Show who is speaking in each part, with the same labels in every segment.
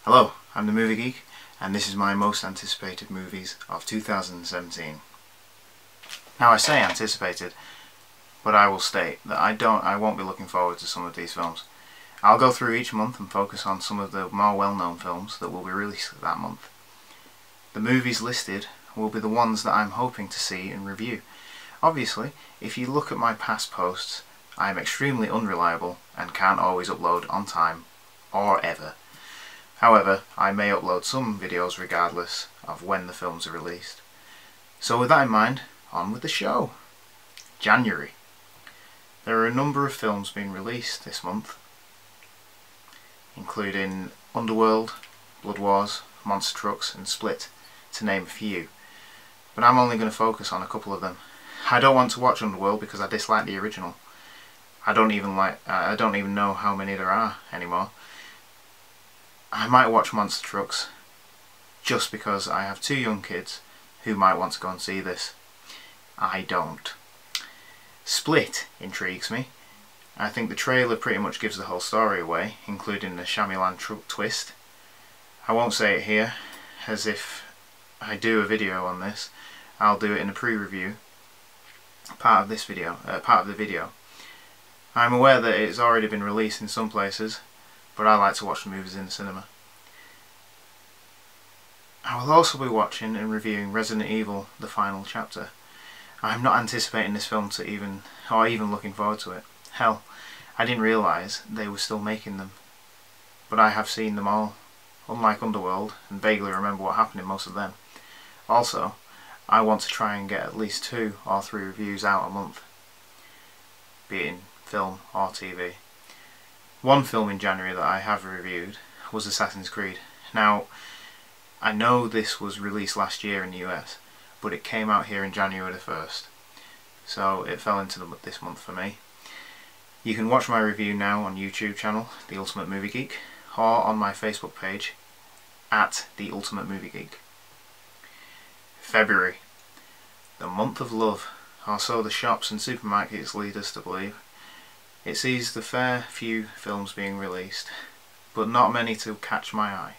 Speaker 1: Hello, I'm the Movie Geek, and this is my most anticipated movies of 2017. Now I say anticipated, but I will state that I won't be looking forward to some of these films. I'll go through each month and focus on some of the more well-known films that will be released that month. The movies listed will be the ones that I'm hoping to see and review. Obviously, if you look at my past posts, I am extremely unreliable and can't always upload on time, or ever. However, I may upload some videos regardless of when the films are released. So with that in mind, on with the show! January. There are a number of films being released this month, including Underworld, Blood Wars, Monster Trucks and Split, to name a few. But I'm only going to focus on a couple of them. I don't want to watch Underworld because I dislike the original. I don't even know how many there are anymore. I might watch Monster Trucks just because I have two young kids who might want to go and see this. I don't. Split intrigues me. I think the trailer pretty much gives the whole story away, including the Shyamalan twist. I won't say it here, as if I do a video on this, I'll do it in a pre-review, part of the video. I'm aware that it's already been released in some places, but I like to watch the movies in the cinema. I will also be watching and reviewing Resident Evil: The Final Chapter. I'm not anticipating this film or even looking forward to it. Hell, I didn't realise they were still making them. But I have seen them all, unlike Underworld, and vaguely remember what happened in most of them. Also, I want to try and get at least 2 or 3 reviews out a month, be it in film or TV. One film in January that I have reviewed was Assassin's Creed. Now, I know this was released last year in the US, but it came out here in January the 1st, so it fell into this month for me. You can watch my review now on YouTube channel, The Ultimate Movie Geek, or on my Facebook page, at The Ultimate Movie Geek. February. The month of love, or so the shops and supermarkets lead us to believe. It sees the fair few films being released, but not many to catch my eye.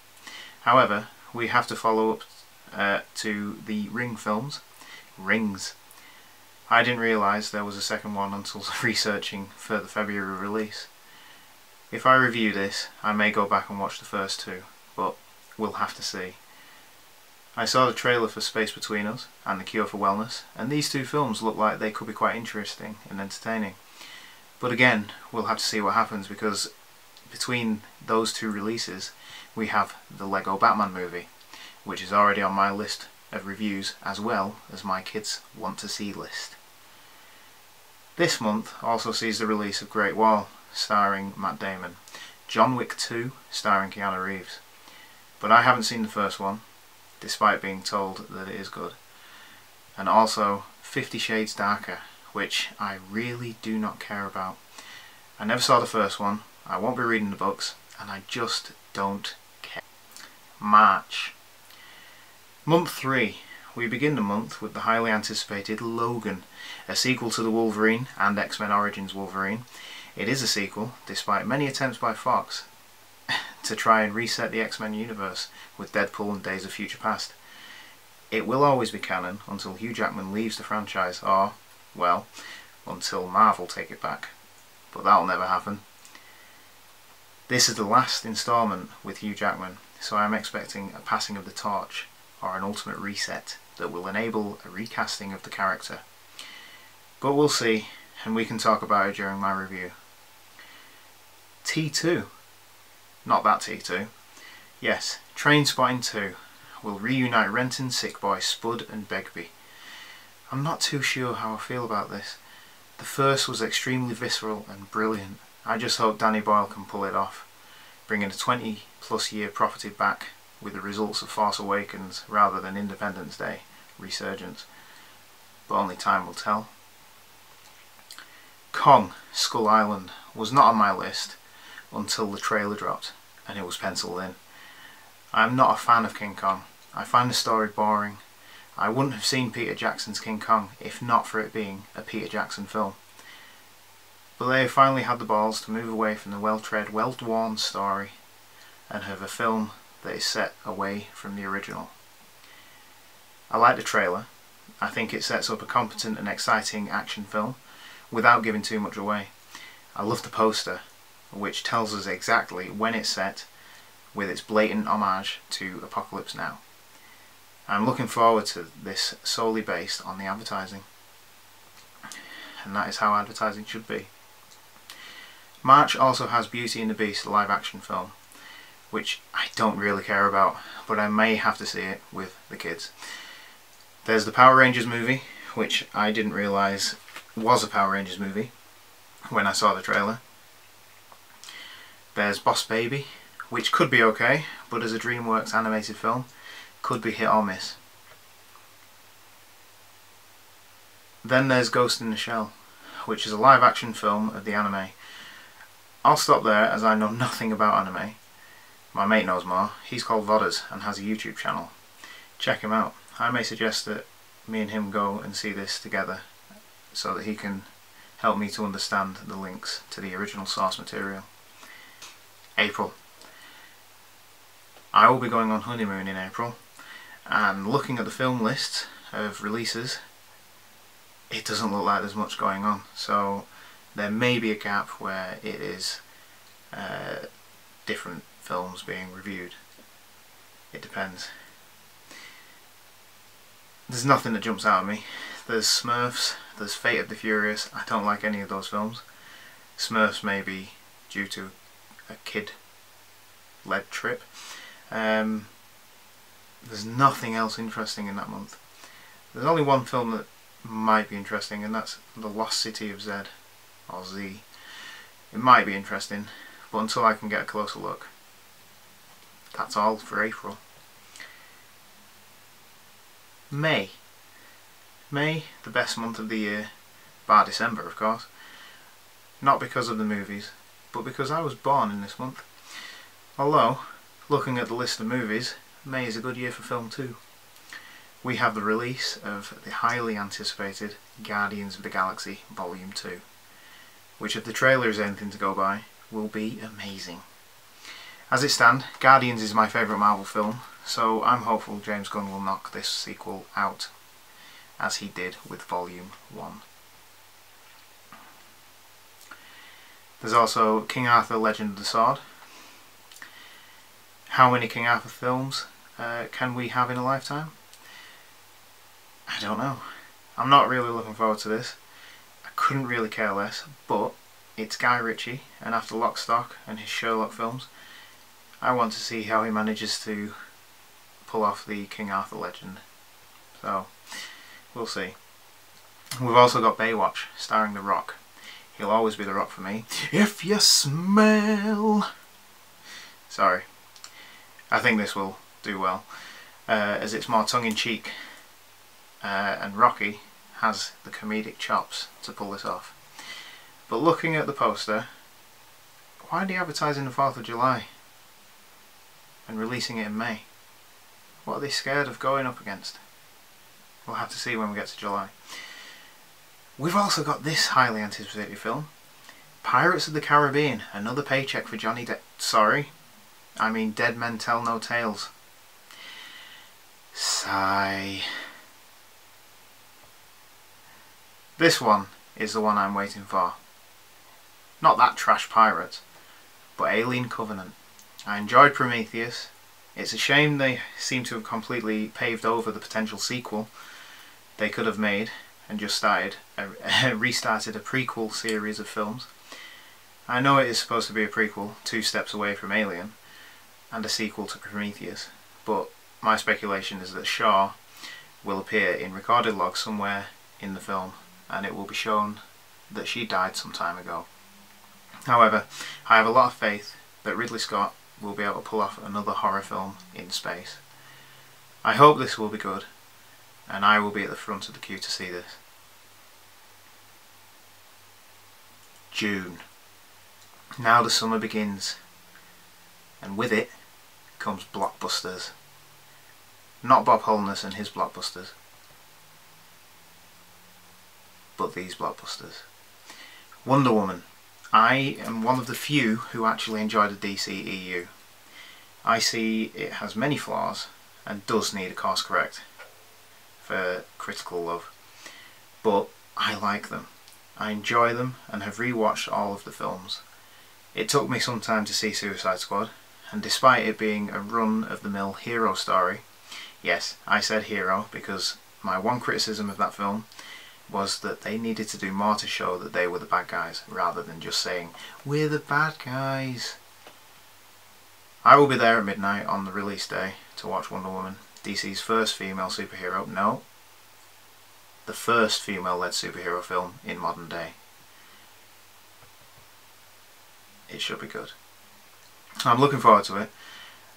Speaker 1: However, we have to follow up to the Ring films. Rings. I didn't realise there was a second one until researching for the February release. If I review this, I may go back and watch the first 2, but we'll have to see. I saw the trailer for Space Between Us and The Cure for Wellness, and these 2 films look like they could be quite interesting and entertaining. But again, we'll have to see what happens, because between those 2 releases we have the Lego Batman movie, which is already on my list of reviews as well as my kids want to see list. This month also sees the release of Great Wall, starring Matt Damon, John Wick 2 starring Keanu Reeves, but I haven't seen the first one, despite being told that it is good, and also 50 Shades Darker, which I really do not care about. I never saw the first one, I won't be reading the books, and I just don't care. March. Month 3. We begin the month with the highly anticipated Logan, a sequel to the Wolverine and X-Men Origins Wolverine. It is a sequel, despite many attempts by Fox to try and reset the X-Men universe with Deadpool and Days of Future Past. It will always be canon until Hugh Jackman leaves the franchise, or, well, until Marvel take it back. But that'll never happen. This is the last instalment with Hugh Jackman, so I'm expecting a passing of the torch, or an ultimate reset that will enable a recasting of the character. But we'll see, and we can talk about it during my review. T2. Not that T2. Yes, Trainspotting 2 will reunite Renton, Sick Boy, Spud and Begbie. I'm not too sure how I feel about this. The first was extremely visceral and brilliant. I just hope Danny Boyle can pull it off, bringing a 20+ year property back with the results of Force Awakens rather than Independence Day resurgence. But only time will tell. Kong, Skull Island was not on my list until the trailer dropped and it was penciled in. I am not a fan of King Kong. I find the story boring. I wouldn't have seen Peter Jackson's King Kong if not for it being a Peter Jackson film. But they have finally had the balls to move away from the well-tread, well-worn story and have a film that is set away from the original. I like the trailer. I think it sets up a competent and exciting action film without giving too much away. I love the poster, which tells us exactly when it's set, with its blatant homage to Apocalypse Now. I'm looking forward to this solely based on the advertising. And that is how advertising should be. March also has Beauty and the Beast, the live action film, which I don't really care about, but I may have to see it with the kids. There's the Power Rangers movie, which I didn't realise was a Power Rangers movie when I saw the trailer. There's Boss Baby, which could be okay, but as a DreamWorks animated film, could be hit or miss. Then there's Ghost in the Shell, which is a live action film of the anime. I'll stop there as I know nothing about anime. My mate knows more. He's called Vodders and has a YouTube channel. Check him out. I may suggest that me and him go and see this together so that he can help me to understand the links to the original source material. April. I will be going on honeymoon in April, and looking at the film list of releases, it doesn't look like there's much going on, so there may be a gap where it is different films being reviewed. It depends. There's nothing that jumps out at me. There's Smurfs, there's Fate of the Furious. I don't like any of those films. Smurfs may be due to a kid-led trip. There's nothing else interesting in that month. There's only one film that might be interesting, and that's The Lost City of Zed, or Z. It might be interesting, but until I can get a closer look, that's all for April. May. May, the best month of the year, bar December of course. Not because of the movies, but because I was born in this month. Although, looking at the list of movies, May is a good year for film too. We have the release of the highly anticipated Guardians of the Galaxy Volume 2, which if the trailer is anything to go by, will be amazing. As it stands, Guardians is my favourite Marvel film, so I'm hopeful James Gunn will knock this sequel out, as he did with Volume 1. There's also King Arthur Legend of the Sword. How many King Arthur films can we have in a lifetime? I don't know. I'm not really looking forward to this. I couldn't really care less, but it's Guy Ritchie, and after Lock, Stock and his Sherlock films, I want to see how he manages to pull off the King Arthur legend. So, we'll see. We've also got Baywatch, starring The Rock. He'll always be The Rock for me. If you smell... Sorry. I think this will do well, as it's more tongue-in-cheek, and Rocky has the comedic chops to pull this off. But looking at the poster, why are they advertising the 4th of July and releasing it in May? What are they scared of going up against? We'll have to see when we get to July. We've also got this highly anticipated film, Pirates of the Caribbean, another paycheck for Johnny Depp. Sorry, I mean Dead Men Tell No Tales. Sigh. This one is the one I'm waiting for. Not that trash pirate, but Alien Covenant. I enjoyed Prometheus. It's a shame they seem to have completely paved over the potential sequel they could have made and just restarted a prequel series of films. I know it is supposed to be a prequel, 2 steps away from Alien, and a sequel to Prometheus, but my speculation is that Shaw will appear in recorded logs somewhere in the film, and it will be shown that she died some time ago. However, I have a lot of faith that Ridley Scott will be able to pull off another horror film in space. I hope this will be good, and I will be at the front of the queue to see this. June. Now the summer begins, and with it comes blockbusters. Not Bob Holness and his blockbusters, but these blockbusters. Wonder Woman. I am one of the few who actually enjoy the DCEU. I see it has many flaws and does need a course correct for critical love, but I like them. I enjoy them and have rewatched all of the films. It took me some time to see Suicide Squad, and despite it being a run-of-the-mill hero story, yes, I said hero because my one criticism of that film was that they needed to do more to show that they were the bad guys, rather than just saying, we're the bad guys. I will be there at midnight on the release day to watch Wonder Woman, DC's first female superhero. No, the first female-led superhero film in modern day. It should be good. I'm looking forward to it.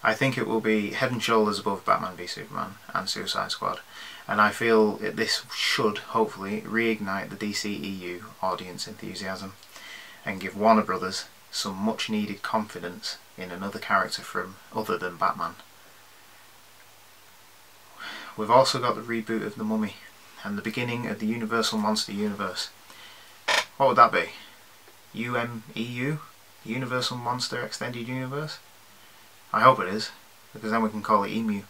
Speaker 1: I think it will be head and shoulders above Batman v Superman and Suicide Squad, and I feel this should hopefully reignite the DCEU audience enthusiasm and give Warner Brothers some much needed confidence in another character from other than Batman. We've also got the reboot of The Mummy and the beginning of the Universal Monster Universe. What would that be? UMEU? Universal Monster Extended Universe? I hope it is, because then we can call it EMU.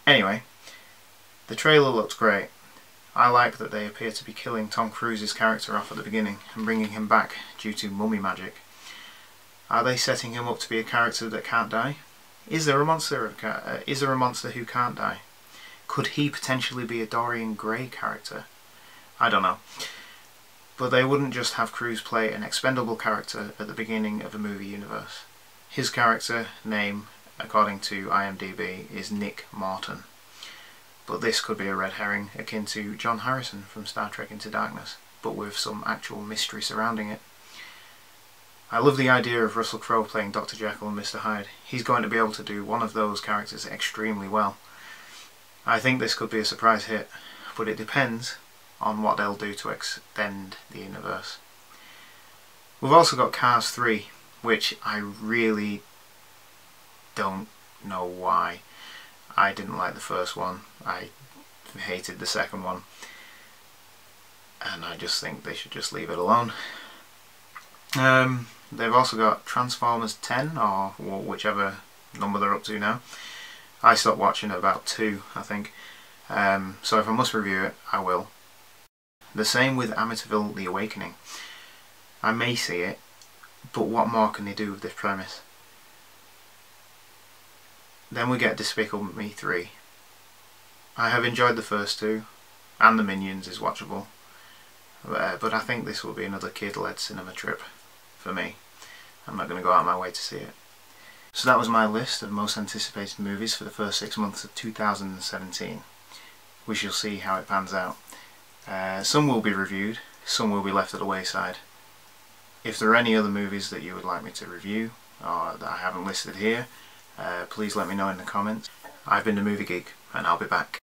Speaker 1: Anyway, the trailer looked great. I like that they appear to be killing Tom Cruise's character off at the beginning and bringing him back due to mummy magic. Are they setting him up to be a character that can't die? Is there a monster who can't die? Could he potentially be a Dorian Gray character? I don't know. But they wouldn't just have Cruise play an expendable character at the beginning of a movie universe. His character name, according to IMDb, is Nick Morton. But this could be a red herring akin to John Harrison from Star Trek Into Darkness, but with some actual mystery surrounding it. I love the idea of Russell Crowe playing Dr. Jekyll and Mr. Hyde. He's going to be able to do one of those characters extremely well. I think this could be a surprise hit, but it depends on what they'll do to extend the universe. We've also got Cars 3, which I really don't know why. I didn't like the first one, I hated the second one, and I just think they should just leave it alone. They've also got Transformers 10, or whichever number they're up to now. I stopped watching at about 2, I think, so if I must review it, I will. The same with Amityville The Awakening. I may see it, but what more can they do with this premise? Then we get Despicable Me 3. I have enjoyed the first two, and the Minions is watchable, but I think this will be another kid-led cinema trip for me. I'm not going to go out of my way to see it. So that was my list of most anticipated movies for the first 6 months of 2017. We shall see how it pans out. Some will be reviewed, some will be left at the wayside. If there are any other movies that you would like me to review, or that I haven't listed here, please let me know in the comments. I've been the Movie Geek, and I'll be back.